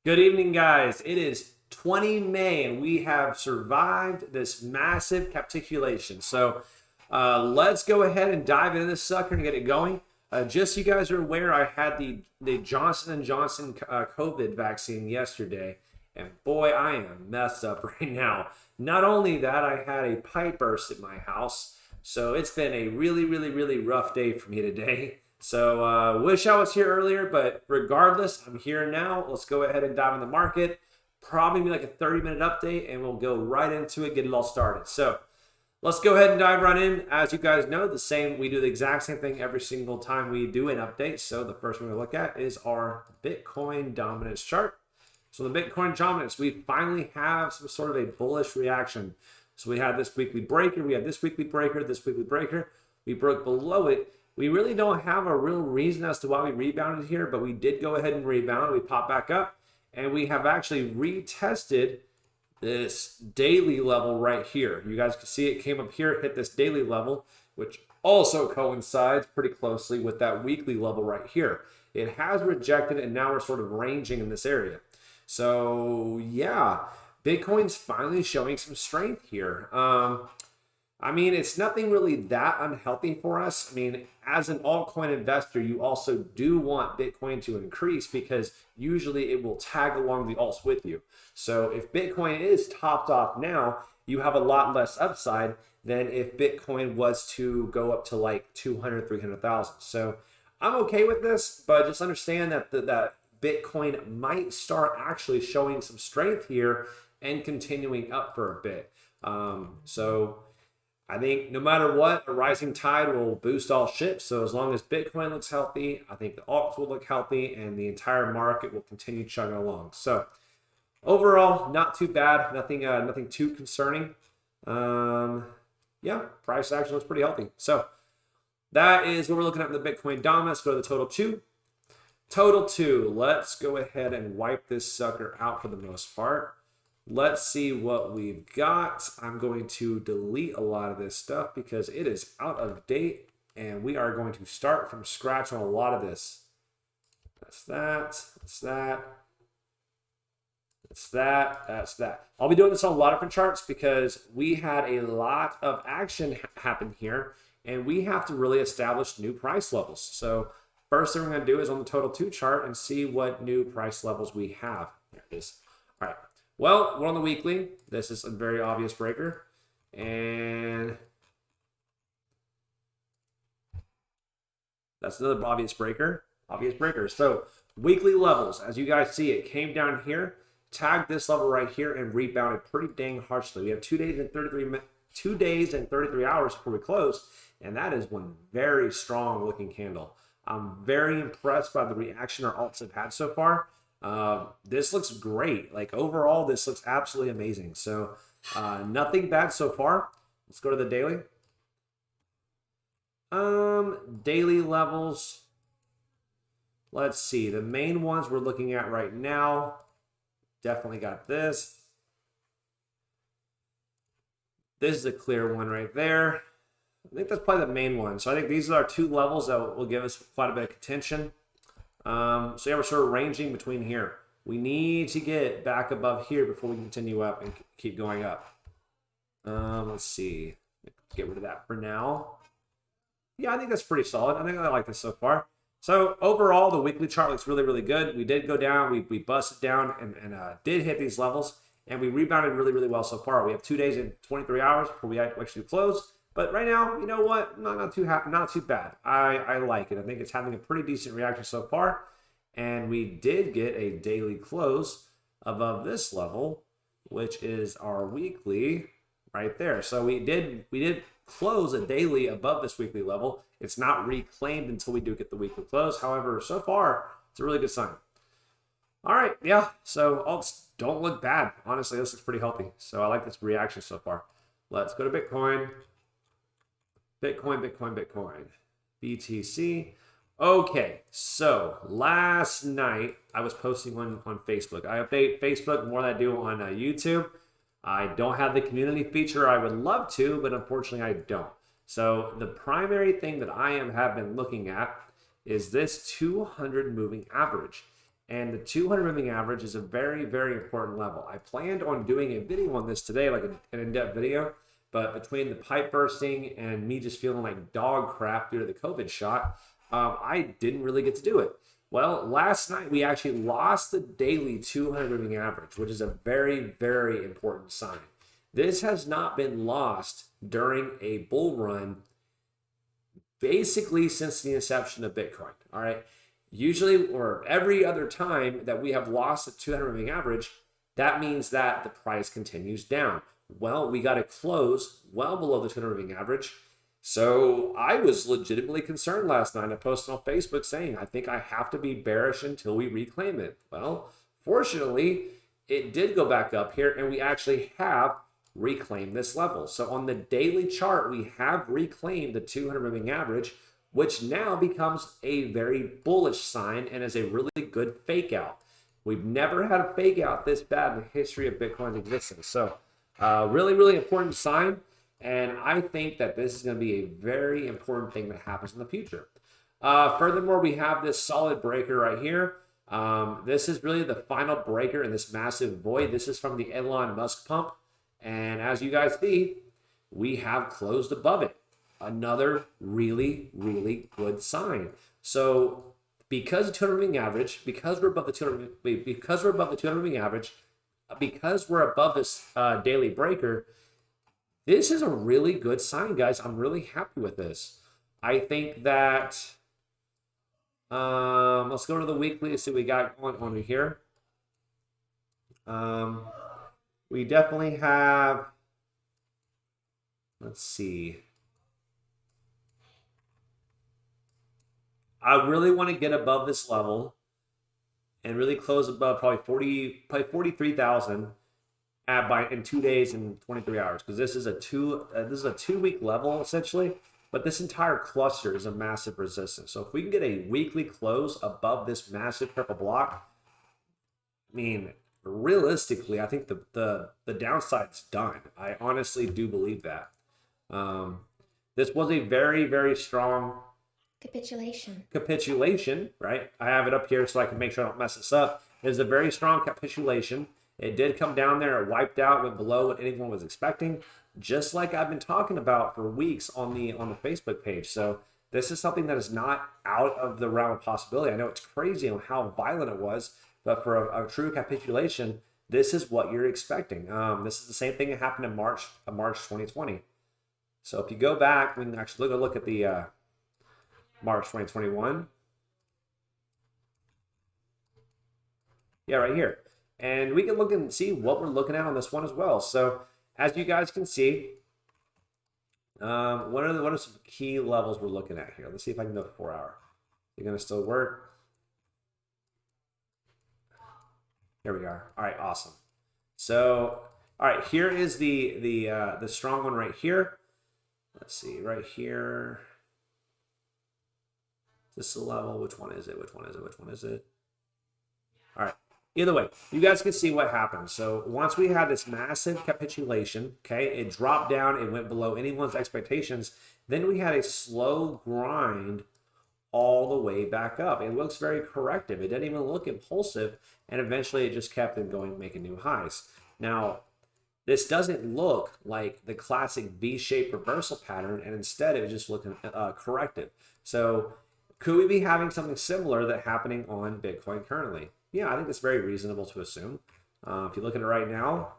Good evening, guys. It is 20 May, and we have survived this massive capitulation. So let's go ahead and dive into this sucker and get it going. Just so you guys are aware, I had the Johnson & Johnson COVID vaccine yesterday, and boy, I am messed up right now. Not only that, I had a pipe burst at my house, so it's been a really rough day for me today. So wish I was here earlier, but regardless, I'm here now. Let's go ahead and dive in the market. Probably be like a 30-minute update, and we'll go right into it, get it all started. So let's go ahead and dive right in. As you guys know, we do the exact same thing every single time we do an update. So the first one we look at is our Bitcoin dominance chart. So the Bitcoin dominance, we finally have some sort of a bullish reaction. So we had this weekly breaker, we had this weekly breaker, this weekly breaker. We broke below it. We really don't have a real reason as to why we rebounded here, but we did go ahead and rebound. We popped back up, and we have actually retested this daily level right here. You guys can see it came up here, hit this daily level, which also coincides pretty closely with that weekly level right here. It has rejected, and now we're sort of ranging in this area. So yeah, Bitcoin's finally showing some strength here. I mean, it's nothing really that unhealthy for us. I mean, as an altcoin investor, you also do want Bitcoin to increase because usually it will tag along the alts with you. So if Bitcoin is topped off now, you have a lot less upside than if Bitcoin was to go up to like 200, 300,000. So I'm okay with this, but just understand that that Bitcoin might start actually showing some strength here and continuing up for a bit. So I think no matter what, a rising tide will boost all ships. So as long as Bitcoin looks healthy, I think the alts will look healthy, and the entire market will continue chugging along. So overall, not too bad. Nothing too concerning. Yeah, price action looks pretty healthy. So that is what we're looking at in the Bitcoin dominance. Go to the total two. Total two. Let's go ahead and wipe this sucker out for the most part. Let's see what we've got. I'm going to delete a lot of this stuff because it is out of date, and we are going to start from scratch on a lot of this. That's that. That's that. That's that. That's that. I'll be doing this on a lot of different charts because we had a lot of action happen here, and we have to really establish new price levels. So first thing we're going to do is on the total two chart and see what new price levels we have. There it is. All right. Well, we're on the weekly. This is a very obvious breaker. And that's another obvious breaker. Obvious breaker. So weekly levels, as you guys see, it came down here, tagged this level right here, and rebounded pretty dang harshly. We have 2 days and 33 hours before we close, and that is one very strong looking candle. I'm very impressed by the reaction our alts have had so far. This looks great. Like overall, this looks absolutely amazing. So nothing bad so far. Let's go to the daily. Daily levels. Let's see. The main ones we're looking at right now. Definitely got this. This is a clear one right there. I think that's probably the main one. So I think these are our two levels that will give us quite a bit of contention. So yeah, we're sort of ranging between here. We need to get back above here before we continue up and keep going up. Let's see. Get rid of that for now. Yeah, I think that's pretty solid. I think I like this so far. So overall, the weekly chart looks really good. We did go down. We busted down and did hit these levels, and we rebounded really well so far. We have 2 days and 23 hours before we actually close. But right now, you know what? Not too bad. I like it. I think it's having a pretty decent reaction so far. And we did get a daily close above this level, which is our weekly right there. So we did close a daily above this weekly level. It's not reclaimed until we do get the weekly close. However, so far, it's a really good sign. All right, yeah. So alts don't look bad. Honestly, this looks pretty healthy. So I like this reaction so far. Let's go to Bitcoin. Bitcoin, BTC. Okay, so last night I was posting on Facebook. I update Facebook more than I do on YouTube. I don't have the community feature. I would love to, but unfortunately I don't. So the primary thing that I have been looking at is this 200 moving average. And the 200 moving average is a very, very important level. I planned on doing a video on this today, like an in-depth video, but between the pipe bursting and me just feeling like dog crap due to the COVID shot, I didn't really get to do it. Well, last night we actually lost the daily 200 moving average, which is a very, very important sign. This has not been lost during a bull run basically since the inception of Bitcoin. All right. Usually, or every other time that we have lost the 200 moving average, that means that the price continues down. Well, we got to close well below the 200 moving average. So I was legitimately concerned last night. I posted on Facebook saying, I think I have to be bearish until we reclaim it. Well, fortunately, it did go back up here, and we actually have reclaimed this level. So on the daily chart, we have reclaimed the 200 moving average, which now becomes a very bullish sign and is a really good fake out. We've never had a fake out this bad in the history of Bitcoin's existence. So really, really important sign. And I think that this is going to be a very important thing that happens in the future. Furthermore, we have this solid breaker right here. This is really the final breaker in this massive void. This is from the Elon Musk pump. And as you guys see, we have closed above it. Another really, really good sign. So because the 200 moving average, because we're above the 200 moving average, because we're above this daily breaker, this is a really good sign, guys. I'm really happy with this. I think that, let's go to the weekly and see what we got going on here. We definitely have, let's see. I really want to get above this level and really close above probably 43,000 in 2 days and 23 hours, because this is a 2 week level essentially, but this entire cluster is a massive resistance. So if we can get a weekly close above this massive purple block, I mean, realistically, I think the downside's done. I honestly do believe that. This was a very, very strong capitulation, right? I have it up here so I can make sure I don't mess this up. It is a very strong capitulation. It did come down there, it wiped out, went below what anyone was expecting, just like I've been talking about for weeks on the Facebook page. So this is something that is not out of the realm of possibility. I know it's crazy on how violent it was, but for a true capitulation, this is what you're expecting. This is the same thing that happened in March 2020. So if you go back, we can actually look at the March 2021. Yeah, right here. And we can look and see what we're looking at on this one as well. So as you guys can see, what are some key levels we're looking at here? Let's see if I can go 4 hour. You're going to still work. Here we are. All right, awesome. So, all right, here is the strong one right here. Let's see, right here. Is this the level? Which one is it? Which one is it? Which one is it? All right. Either way, you guys can see what happened. So once we had this massive capitulation, okay, it dropped down, it went below anyone's expectations. Then we had a slow grind all the way back up. It looks very corrective. It didn't even look impulsive, and eventually it just kept it going, making new highs. Now, this doesn't look like the classic V-shaped reversal pattern, and instead it was just looking corrective. So could we be having something similar that's happening on Bitcoin currently? Yeah, I think it's very reasonable to assume. If you look at it right now,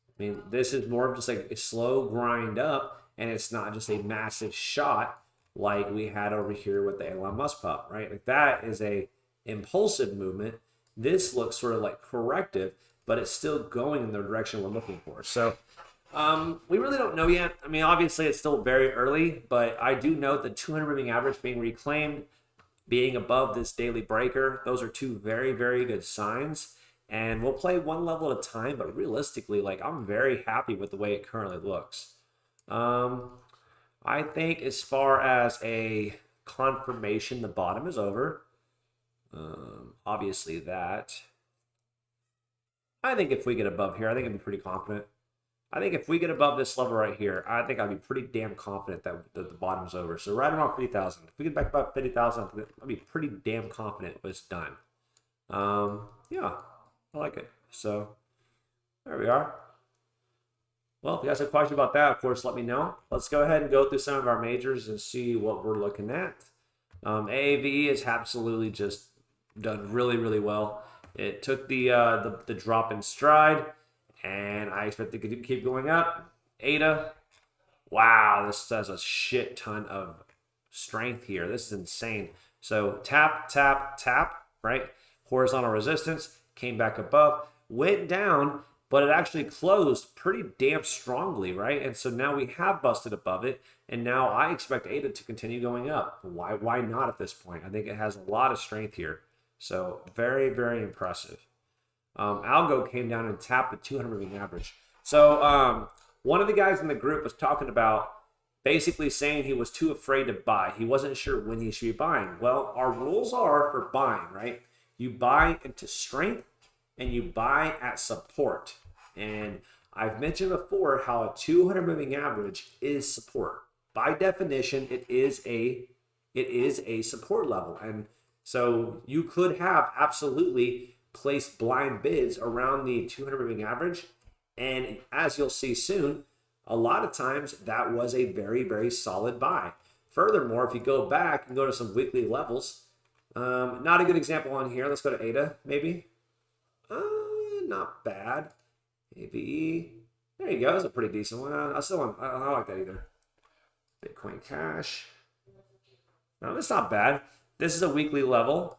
I mean, this is more of just like a slow grind up, and it's not just a massive shot like we had over here with the Elon Musk pump, right? Like that is a impulsive movement. This looks sort of like corrective, but it's still going in the direction we're looking for. So we really don't know yet. I mean, obviously it's still very early, but I do note the 200 moving average being reclaimed, being above this daily breaker. Those are two very, very good signs. And we'll play one level at a time, but realistically, like, I'm very happy with the way it currently looks. I think as far as a confirmation, the bottom is over. Obviously that. I think if we get above here, I think I'd be pretty confident. I think if we get above this level right here, I think I'd be pretty damn confident that the bottom's over. So right around 50,000. If we get back above 50,000, I'd be pretty damn confident it's done. Yeah, I like it. So there we are. Well, if you guys have questions about that, of course, let me know. Let's go ahead and go through some of our majors and see what we're looking at. AAVE has absolutely just done really, really well. It took the drop in stride, and I expect it to keep going up. ADA, wow, this has a shit ton of strength here. This is insane. So tap, tap, tap, right? Horizontal resistance, came back above, went down, but it actually closed pretty damn strongly, right? And so now we have busted above it, and now I expect ADA to continue going up. Why not at this point? I think it has a lot of strength here. So very, very impressive. Algo came down and tapped the 200 moving average. So one of the guys in the group was talking about basically saying he was too afraid to buy. He wasn't sure when he should be buying. Well, our rules are for buying, right? You buy into strength and you buy at support. And I've mentioned before how a 200 moving average is support. By definition, it is a support level. And so you could have absolutely placed blind bids around the 200 moving average. And as you'll see soon, a lot of times that was a very, very solid buy. Furthermore, if you go back and go to some weekly levels, not a good example on here. Let's go to ADA, maybe. Not bad. AVE. There you go. That's a pretty decent one. I don't like that either. Bitcoin Cash. No, that's not bad. This is a weekly level.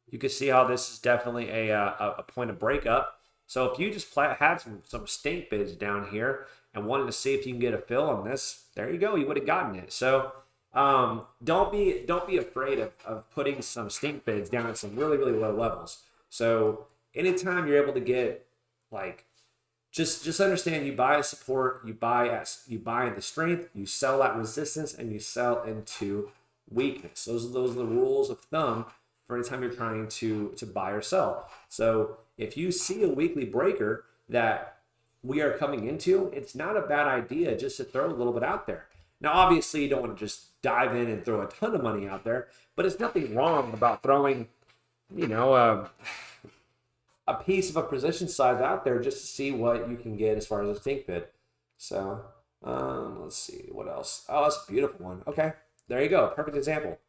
You can see how this is definitely a point of breakup. So if you just had some stink bids down here and wanted to see if you can get a fill on this, there you go. You would have gotten it. So don't be afraid of putting some stink bids down at some really, really low levels. So anytime you're able to get, like, just understand, you buy at support, you buy into strength, you sell at resistance, and you sell into weakness. Those are the rules of thumb for any time you're trying to buy or sell. So if you see a weekly breaker that we are coming into, it's not a bad idea just to throw a little bit out there. Now, obviously, you don't want to just dive in and throw a ton of money out there, but it's nothing wrong about throwing, a piece of a position size out there just to see what you can get as far as a stink bid. So let's see what else. Oh, that's a beautiful one. Okay, there you go. Perfect example.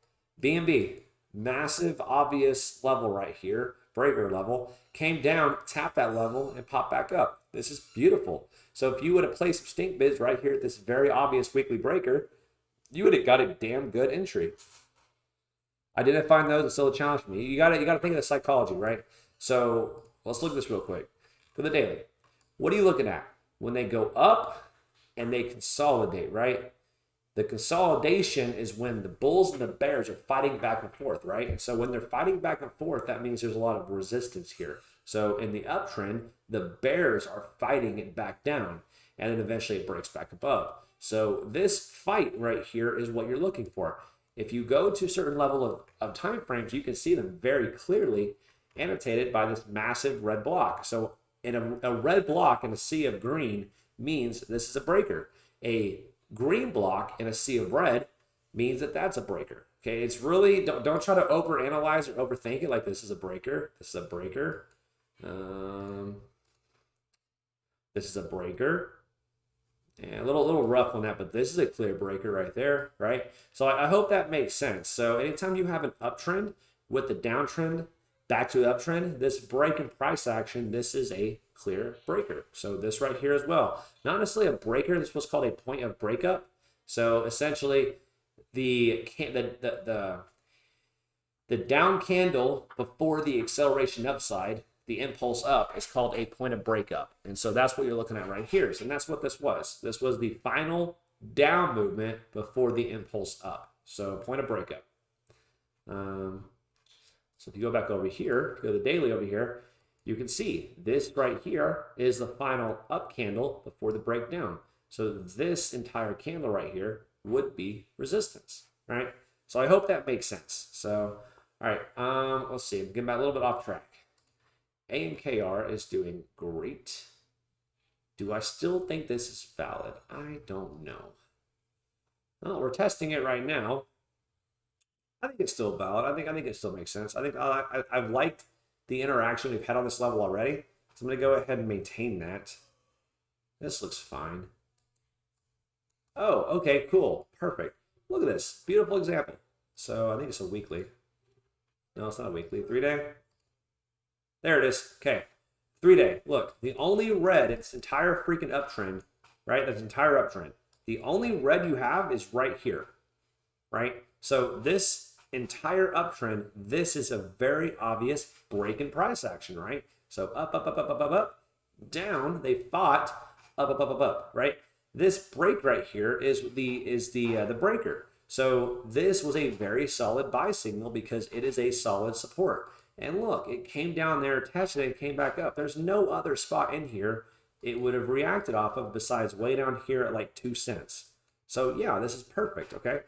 BNB, massive obvious level right here, breaker level, came down, tapped that level, and popped back up. This is beautiful. So if you would have placed some stink bids right here at this very obvious weekly breaker, you would have got a damn good entry. Identifying those is still a challenge for me. You gotta think of the psychology, right? So let's look at this real quick. For the daily, what are you looking at? When they go up and they consolidate, right? The consolidation is when the bulls and the bears are fighting back and forth, right? And so when they're fighting back and forth, that means there's a lot of resistance here. So in the uptrend, the bears are fighting it back down, and then eventually it breaks back above. So this fight right here is what you're looking for. If you go to a certain level of time frames, you can see them very clearly annotated by this massive red block. So in a red block in a sea of green means this is a breaker. A green block in a sea of red means that that's a breaker. Okay, it's really, don't try to overanalyze or overthink it like this is a breaker. This is a breaker. This is a breaker. And a little rough on that, but this is a clear breaker right there, right? So I hope that makes sense. So anytime you have an uptrend with the downtrend back to the uptrend, this break in price action, this is a clear breaker. So this right here as well, not necessarily a breaker. This was called a point of breakup. So essentially, the down candle before the acceleration upside, the impulse up, is called a point of breakup. And so that's what you're looking at right here. And that's what this was. This was the final down movement before the impulse up. So point of breakup. So if you go back over here, go to the daily over here, you can see this right here is the final up candle before the breakdown. So this entire candle right here would be resistance, right? So I hope that makes sense. So, all right, let's see, I'm getting back a little bit off track. AMKR is doing great. Do I still think this is valid? I don't know. Well, we're testing it right now. I think it's still valid. I think it still makes sense. I think I've liked the interaction we've had on this level already. So I'm going to go ahead and maintain that. This looks fine. Oh, okay, cool. Perfect. Look at this. Beautiful example. So I think it's a weekly. No, it's not a weekly. 3-day. There it is. Okay. 3-day. Look, the only red, its entire freaking uptrend, right? That's entire uptrend. The only red you have is right here, right? So this entire uptrend, this is a very obvious break in price action, right? So up, up, up, up, up, up, up, down. They fought up, up, up, up, up, right? This break right here is the breaker. So this was a very solid buy signal because it is a solid support. And look, it came down there, tested it, and came back up. There's no other spot in here it would have reacted off of besides way down here at like 2 cents. So yeah, this is perfect, okay?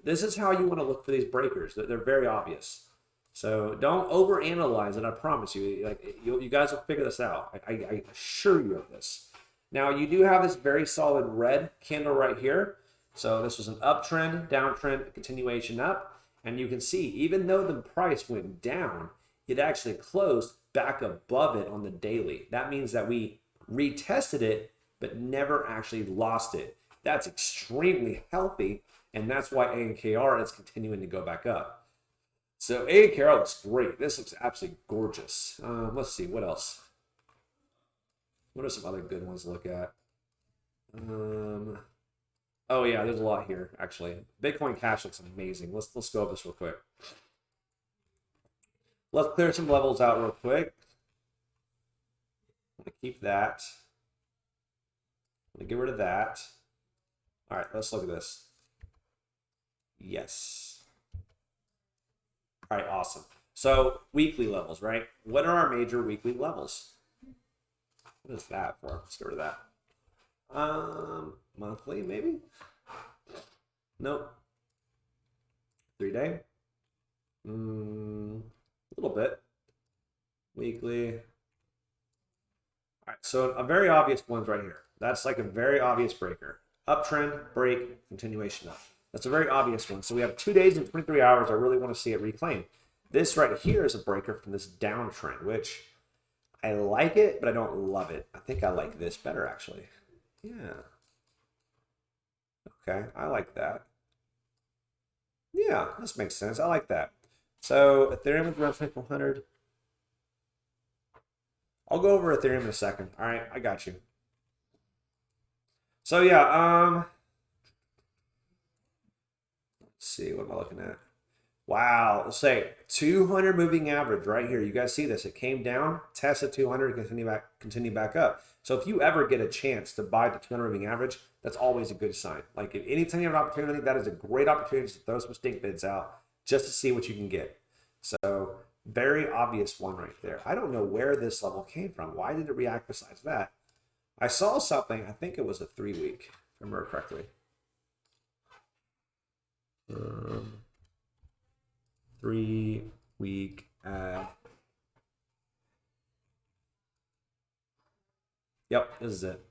This is how you want to look for these breakers. They're very obvious. So don't overanalyze it, I promise you. Like you guys will figure this out. I assure you of this. Now, you do have this very solid red candle right here. So this was an uptrend, downtrend, continuation up. And you can see, even though the price went down, it actually closed back above it on the daily. That means that we retested it, but never actually lost it. That's extremely healthy, and that's why AMKR is continuing to go back up. So AMKR looks great. This looks absolutely gorgeous. Let's see, what else? What are some other good ones to look at? Oh yeah, there's a lot here actually. Bitcoin Cash looks amazing. Let's go over this real quick. Let's clear some levels out real quick. I'm gonna keep that. I'm gonna get rid of that. All right, let's look at this. Yes. All right, awesome. So weekly levels, right? What are our major weekly levels? What is that for? Let's get rid of that. Monthly, maybe? Nope. 3-day? A little bit. Weekly. All right, so a very obvious one's right here. That's like a very obvious breaker. Uptrend, break, continuation up. That's a very obvious one. So we have 2 days and 23 hours. I really want to see it reclaim. This right here is a breaker from this downtrend, which I like it, but I don't love it. I think I like this better, actually. Yeah. Okay, I like that. Yeah, this makes sense. I like that. So Ethereum is around 2400. I'll go over Ethereum in a second. All right, I got you. So yeah, let's see, what am I looking at? Wow, let's say 200 moving average right here. You guys see this? It came down, tested 200, continue back up. So if you ever get a chance to buy the 200 moving average, that's always a good sign. Like if anytime you have an opportunity, that is a great opportunity to throw some stink bids out just to see what you can get. So very obvious one right there. I don't know where this level came from. Why did it react besides that? I saw something, I think it was a 3-week, if I remember correctly. 3-week ad. Yep, this is it.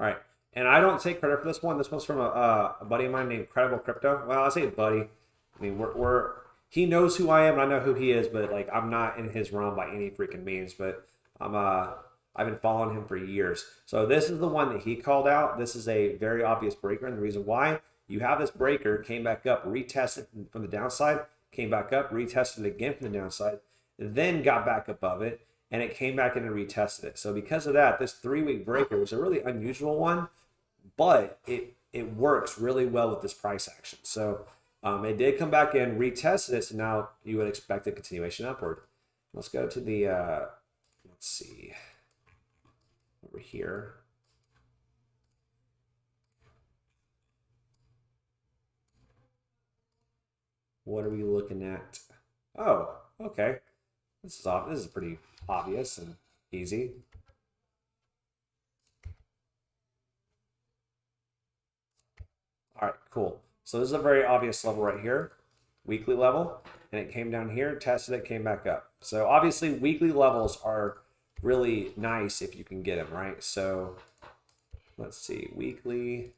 All right, and I don't take credit for this one. This one's from a buddy of mine named Credible Crypto. Well, I say buddy. I mean, he knows who I am, and I know who he is, but like I'm not in his realm by any freaking means. But I've been following him for years. So this is the one that he called out. This is a very obvious breaker, and the reason why, you have this breaker, came back up, retested from the downside, came back up, retested again from the downside, then got back above it, and it came back in and retested it. So because of that, this 3-week breaker was a really unusual one, but it works really well with this price action. So it did come back in, retested it, so now you would expect a continuation upward. Let's go to the, let's see, over here. What are we looking at? Oh, okay. This is pretty obvious and easy. All right, cool. So this is a very obvious level right here, weekly level, and it came down here, tested it, came back up. So obviously weekly levels are really nice if you can get them, right? So let's see, weekly.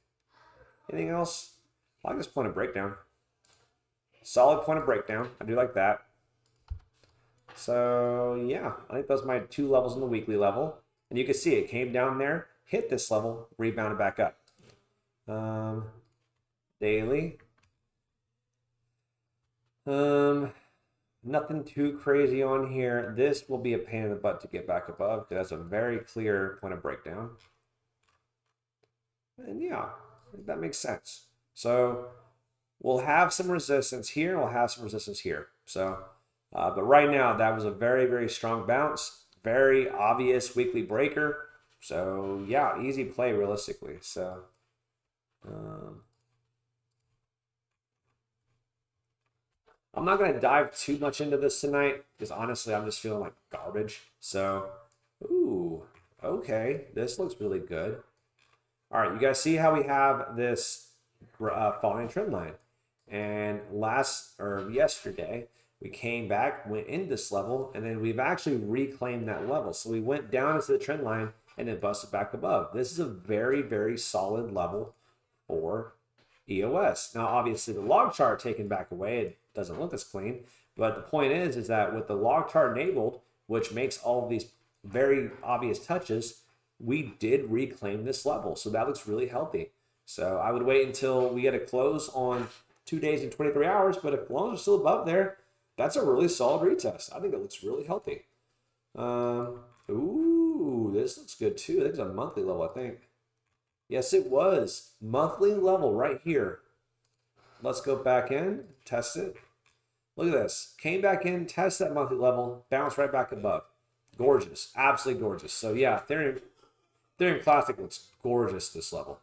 Anything else? I like this point of breakdown. Solid point of breakdown. I do like that. So yeah, I think those are my 2 levels in the weekly level. And you can see it came down there, hit this level, rebounded back up. Daily. Nothing too crazy on here. This will be a pain in the butt to get back above because that's a very clear point of breakdown. And yeah, that makes sense. So we'll have some resistance here. We'll have some resistance here. So, but right now that was a very, very strong bounce. Very obvious weekly breaker. So yeah, easy play realistically. So, I'm not going to dive too much into this tonight because honestly, I'm just feeling like garbage. So, ooh, okay, this looks really good. All right, you guys see how we have this falling trend line, and yesterday we came back, went in this level, and then we've actually reclaimed that level. So we went down into the trend line and then busted back above. This is a very, very solid level for EOS. Now, obviously, the log chart taken back away, it doesn't look as clean. But the point is that with the log chart enabled, which makes all of these very obvious touches, we did reclaim this level. So that looks really healthy. So I would wait until we get a close on 2 days and 23 hours. But if long as we're still above there, that's a really solid retest. I think it looks really healthy. Ooh, this looks good too. I think it's a monthly level, I think. Yes, it was. Monthly level right here. Let's go back in, test it. Look at this. Came back in, test that monthly level, bounce right back above. Gorgeous. Absolutely gorgeous. So yeah, Ethereum Classic looks gorgeous this level.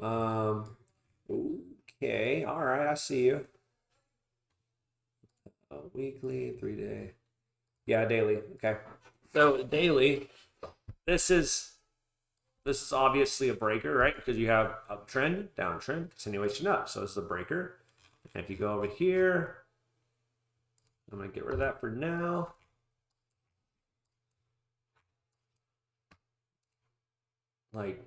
Okay. All right. I see you. Weekly, 3-day. Yeah, daily. Okay. So daily, this is obviously a breaker, right? Because you have uptrend, downtrend, continuation up. So this is a breaker. And if you go over here, I'm going to get rid of that for now. Like,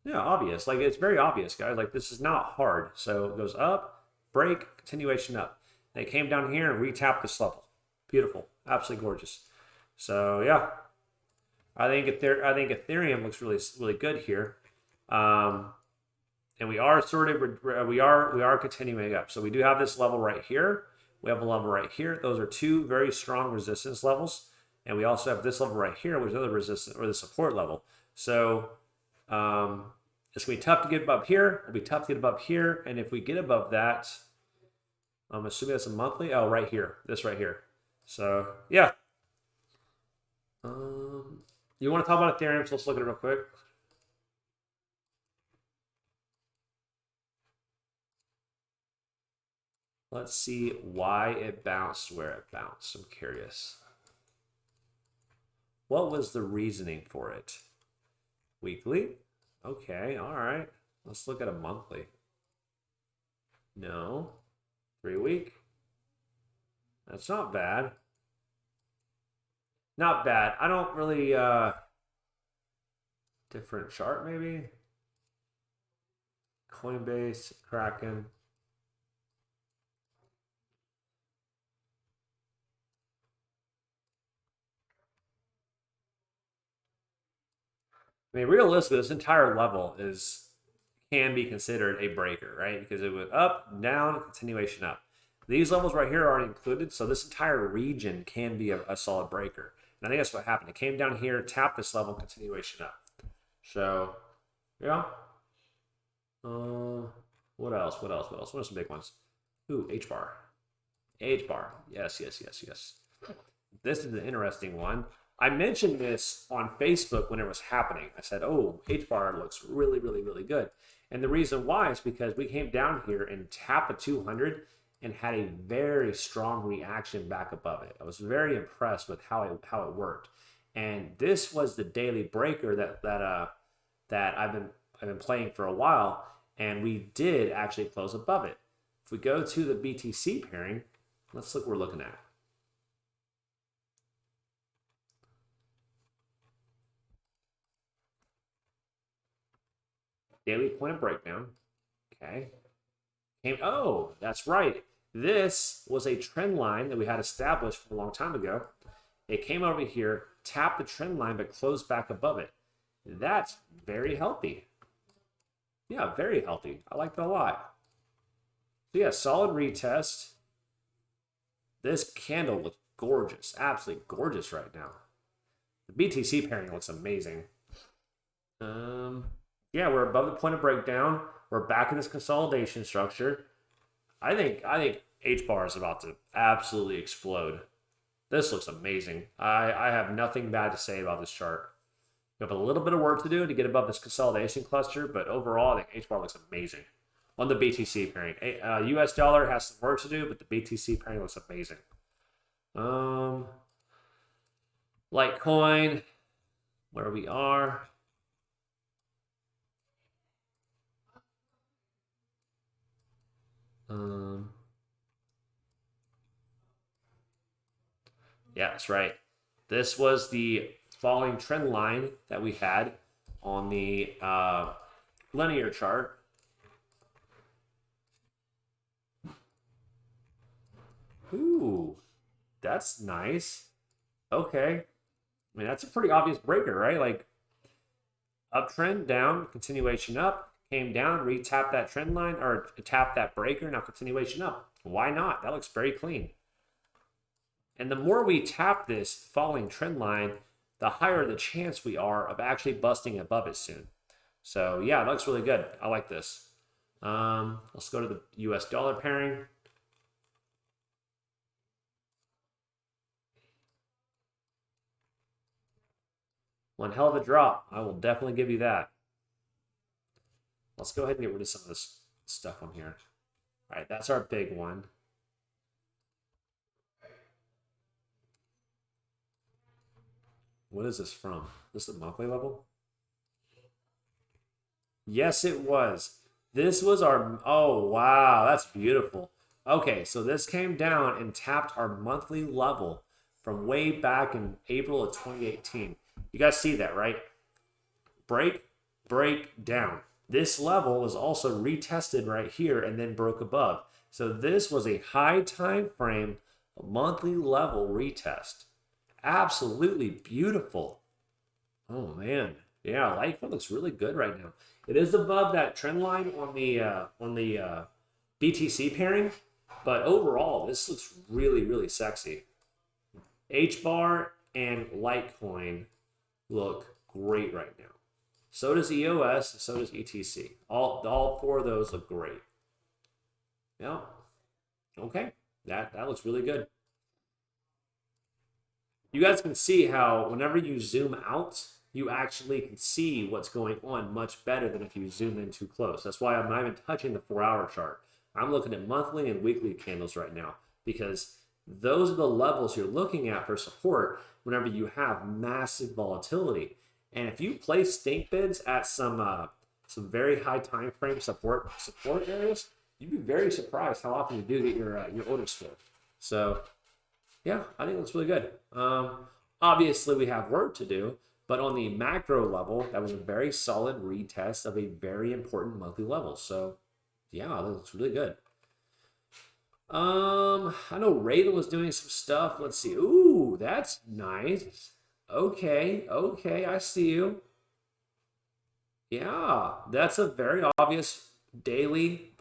yeah, obvious. Like, it's very obvious, guys. Like, this is not hard. So it goes up, break, continuation up. They came down here and retapped this level. Beautiful. Absolutely gorgeous. So, yeah. I think Ethereum looks really, really good here. And we are continuing up. So we do have this level right here. We have a level right here. Those are 2 very strong resistance levels. And we also have this level right here, which is another resistance or the support level. So it's going to be tough to get above here. It'll be tough to get above here. And if we get above that, I'm assuming that's a monthly. Oh, right here. This right here. So, yeah. You want to talk about Ethereum? So let's look at it real quick. Let's see why it bounced where it bounced. I'm curious. What was the reasoning for it? Weekly? Okay, all right. Let's look at a monthly. No. 3 week? That's not bad. Not bad. I don't really, different chart maybe? Coinbase, Kraken. I mean, realistically, this entire level can be considered a breaker, right? Because it went up, down, continuation up. These levels right here are already included, so this entire region can be a solid breaker. And I think that's what happened. It came down here, tapped this level, continuation up. So, yeah. What else? What are some big ones? Ooh, HBAR. HBAR. Yes. This is an interesting one. I mentioned this on Facebook when it was happening. I said, oh, HBAR looks really, really, really good. And the reason why is because we came down here and tapped a 200 and had a very strong reaction back above it. I was very impressed with how it worked. And this was the daily breaker that I've been playing for a while, and we did actually close above it. If we go to the BTC pairing, let's look what we're looking at. Daily point of breakdown. Okay. Oh, that's right. This was a trend line that we had established from a long time ago. It came over here, tapped the trend line, but closed back above it. That's very healthy. Yeah, very healthy. I like that a lot. So yeah, solid retest. This candle looks gorgeous. Absolutely gorgeous right now. The BTC pairing looks amazing. Yeah, we're above the point of breakdown. We're back in this consolidation structure. I think HBAR is about to absolutely explode. This looks amazing. I have nothing bad to say about this chart. We have a little bit of work to do to get above this consolidation cluster, but overall, I think HBAR looks amazing. On the BTC pairing, US dollar has some work to do, but the BTC pairing looks amazing. Litecoin, where we are. Yeah, that's right. This was the falling trend line that we had on the linear chart. Ooh, that's nice. Okay. I mean, that's a pretty obvious breaker, right? Like uptrend, down, continuation up, came down, re-tapped that trend line, or tapped that breaker, now continuation up. Why not? That looks very clean. And the more we tap this falling trend line, the higher the chance we are of actually busting above it soon. So yeah, it looks really good. I like this. Let's go to the US dollar pairing. One hell of a drop. I will definitely give you that. Let's go ahead and get rid of some of this stuff on here. All right, that's our big one. What is this from? This is the monthly level? Yes, it was. This was our, oh, wow, that's beautiful. Okay, so this came down and tapped our monthly level from way back in April of 2018. You guys see that, right? Break, break, down. This level was also retested right here and then broke above. So this was a high time frame, monthly level retest. Absolutely beautiful. Oh man, yeah, Litecoin looks really good right now. It is above that trend line on the BTC pairing, but overall, this looks really really sexy. HBAR and Litecoin look great right now. So does EOS, so does ETC. All four of those look great. Yeah. Okay. That looks really good. You guys can see how whenever you zoom out, you actually can see what's going on much better than if you zoom in too close. That's why I'm not even touching the 4-hour chart. I'm looking at monthly and weekly candles right now because those are the levels you're looking at for support whenever you have massive volatility. And if you place stink bids at some very high time frame support areas, you'd be very surprised how often you do get your orders filled. So yeah, I think it looks really good. Obviously, we have work to do, but on the macro level, that was a very solid retest of a very important monthly level. So yeah, that looks really good. I know Raven was doing some stuff. Let's see. Ooh, that's nice. Okay, I see you. Yeah, that's a very obvious daily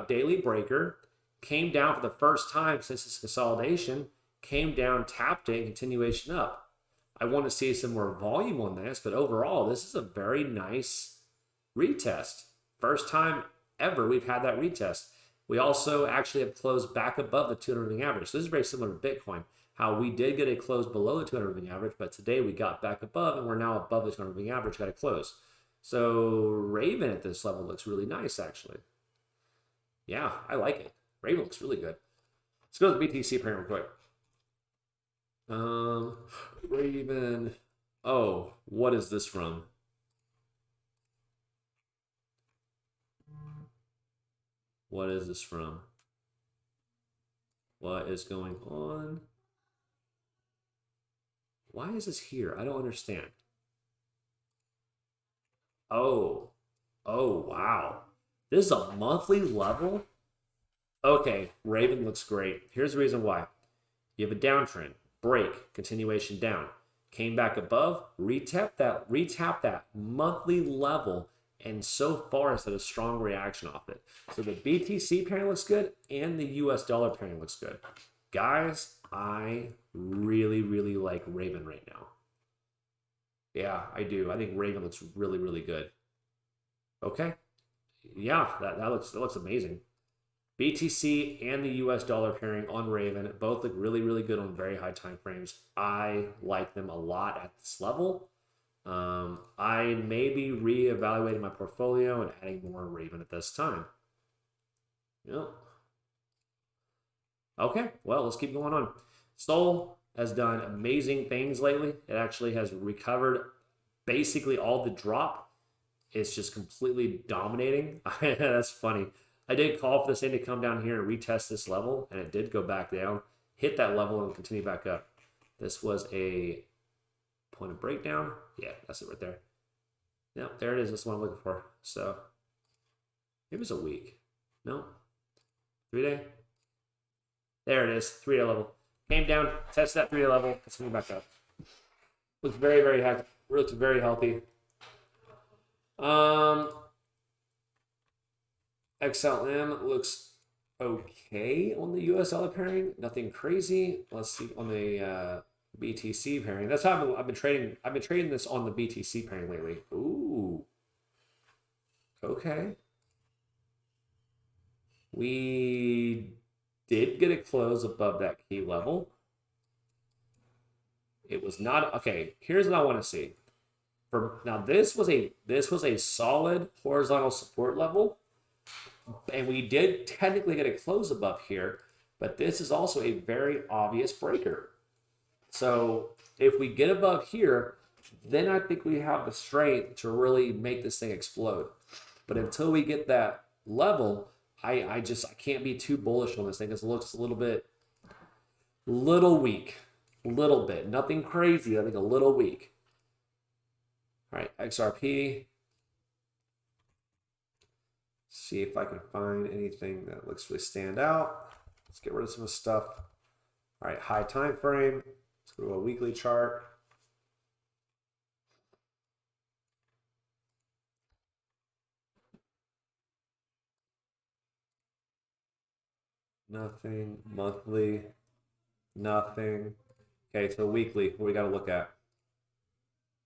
daily breaker. Came down for the first time since this consolidation. Came down, tapped it, continuation up. I want to see some more volume on this, but overall, this is a very nice retest. First time ever we've had that retest. We also actually have closed back above the 200 moving average. So this is very similar to Bitcoin, how we did get a close below the 200 moving average, but today we got back above and we're now above the 200 moving average, got a close. So Raven at this level looks really nice, actually. Yeah, I like it. Raven looks really good. Let's go to the BTC pair real quick. Raven. Oh, what is this from? What is this from? What is going on? Why is this here? I don't understand. Oh, Oh, wow. This is a monthly level? Okay, Raven looks great. Here's the reason why. You have a downtrend, break, continuation down. Came back above, retap that monthly level, and so far it's had a strong reaction off it. So the BTC pairing looks good and the US dollar pairing looks good. Guys, I really, really like Raven right now. Yeah, I do. I think Raven looks really, really good. Okay. Yeah, that looks amazing. BTC and the US dollar pairing on Raven both look really, really good on very high time frames. I like them a lot at this level. I may be reevaluating my portfolio and adding more Raven at this time. Yep. Okay, well, let's keep going on. Sol has done amazing things lately. It actually has recovered basically all the drop. It's just completely dominating. That's funny. I did call for this thing to come down here and retest this level, and it did go back down, hit that level, and continue back up. This was a point of breakdown. Yeah, that's it right there. Yep, there it is. That's what I'm looking for. So it was a week. No, 3 day. There it is, 3 day level. Came down, tested that 3 day level, continue back up. Looks very, very healthy. Looks very healthy. XLM looks okay on the US dollar pairing. Nothing crazy. Let's see on the BTC pairing. That's how I've been trading. I've been trading this on the BTC pairing lately. Ooh. Okay. We did get a close above that key level. It was not okay. Here's what I want to see. Now this was a solid horizontal support level, and we did technically get a close above here, but this is also a very obvious breaker. So if we get above here, then I think we have the strength to really make this thing explode. But until we get that level, I can't be too bullish on this thing because it looks a little weak, little bit, nothing crazy. I think a little weak. All right, XRP. See if I can find anything that looks really stand out. Let's get rid of some stuff. All right, high time frame. Let's go to a weekly chart. Nothing. Monthly. Nothing. Okay, so weekly. What we got to look at?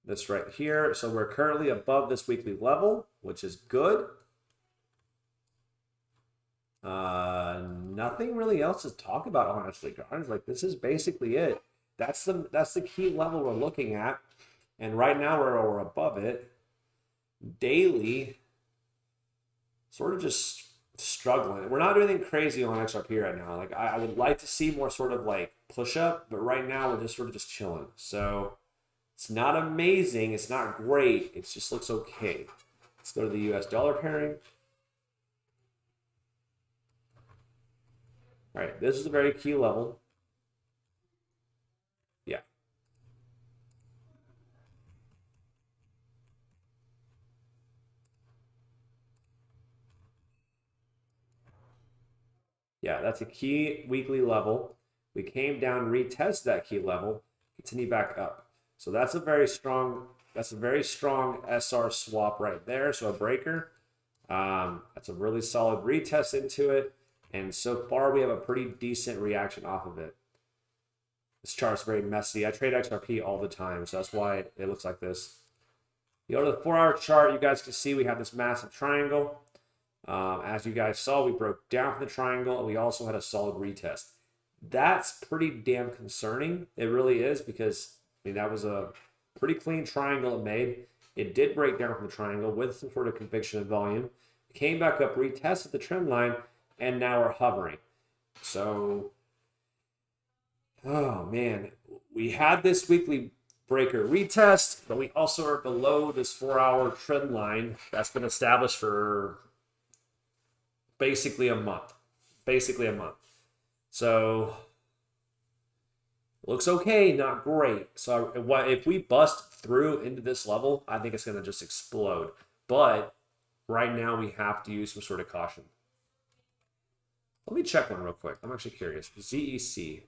This right here. So we're currently above this weekly level, which is good. Nothing really else to talk about, honestly, guys. Like, this is basically it. That's the key level we're looking at, and right now we're above it. Daily, sort of just struggling. We're not doing anything crazy on XRP right now. Like, I would like to see more sort of like push up, but right now we're just sort of just chilling. So it's not amazing. It's not great. It just looks okay. Let's go to the US dollar pairing. All right, this is a very key level. Yeah. Yeah, that's a key weekly level. We came down, retest that key level, continue back up. So that's a very strong SR swap right there. So a breaker. That's a really solid retest into it. And so far, we have a pretty decent reaction off of it. This chart's very messy. I trade XRP all the time, so that's why it looks like this. You go to the 4-hour chart, you guys can see we have this massive triangle. As you guys saw, we broke down from the triangle, and we also had a solid retest. That's pretty damn concerning. It really is, because I mean that was a pretty clean triangle it made. It did break down from the triangle with some sort of conviction of volume. It came back up, retested the trend line, and now we're hovering. So, oh man, we had this weekly breaker retest, but we also are below this 4-hour trend line that's been established for basically a month. So, looks okay, not great. So if we bust through into this level, I think it's going to just explode. But right now we have to use some sort of caution. Let me check one real quick. I'm actually curious. ZEC.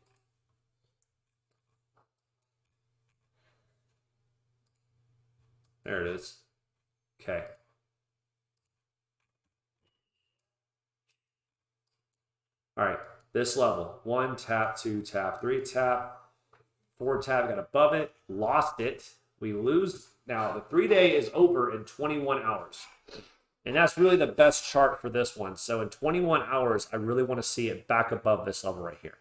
There it is. Okay. All right. This level. 1 tap, 2 tap, 3 tap, 4 tap. Got above it. Lost it. We lose. Now, the 3-day is over in 21 hours. And that's really the best chart for this one. So in 21 hours, I really want to see it back above this level right here.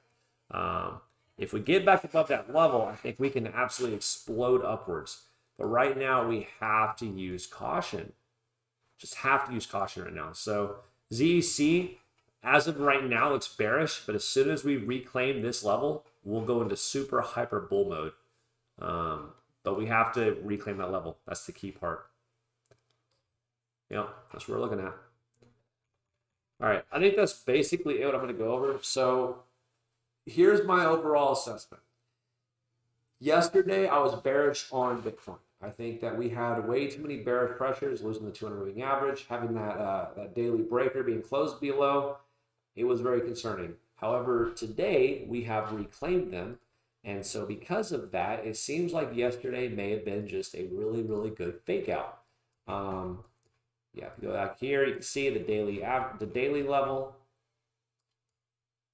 If we get back above that level, I think we can absolutely explode upwards. But right now, we have to use caution. Just have to use caution right now. So ZEC, as of right now, looks bearish. But as soon as we reclaim this level, we'll go into super hyper bull mode. But we have to reclaim that level. That's the key part. Yeah, that's what we're looking at. All right, I think that's basically it what I'm going to go over. So here's my overall assessment. Yesterday, I was bearish on Bitcoin. I think that we had way too many bearish pressures, losing the 200 moving average, having that daily breaker being closed below. It was very concerning. However, today we have reclaimed them. And so because of that, it seems like yesterday may have been just a really, really good fake out. Yeah, if you go back here, you can see the daily level.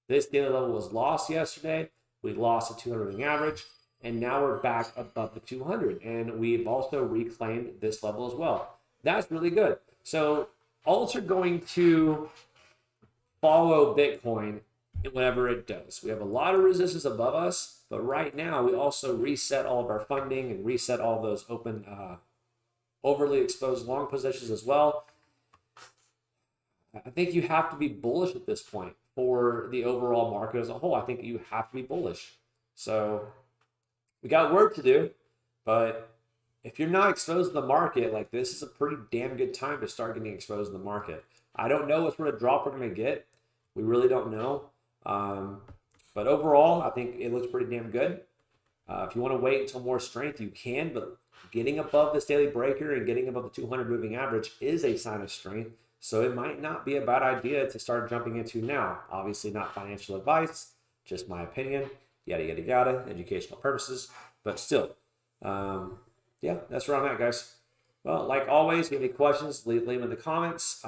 This daily level was lost yesterday. We lost the 200 moving average, and now we're back above the 200, and we've also reclaimed this level as well. That's really good. So alts are going to follow Bitcoin whenever it does. We have a lot of resistance above us, but right now we also reset all of our funding and reset all those open overly exposed long positions as well. I think you have to be bullish at this point for the overall market as a whole. I think you have to be bullish. So we got work to do, but if you're not exposed to the market, like this is a pretty damn good time to start getting exposed to the market. I don't know what sort of drop we're going to get. We really don't know. But overall, I think it looks pretty damn good. If you want to wait until more strength, you can, but getting above this daily breaker and getting above the 200 moving average is a sign of strength. So it might not be a bad idea to start jumping into now. Obviously not financial advice, just my opinion, yada, yada, yada, educational purposes. But still, yeah, that's where I'm at, guys. Well, like always, if you have any questions, leave them in the comments.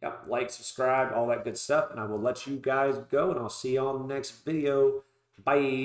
Yep, like, subscribe, all that good stuff. And I will let you guys go, and I'll see you on the next video. Bye.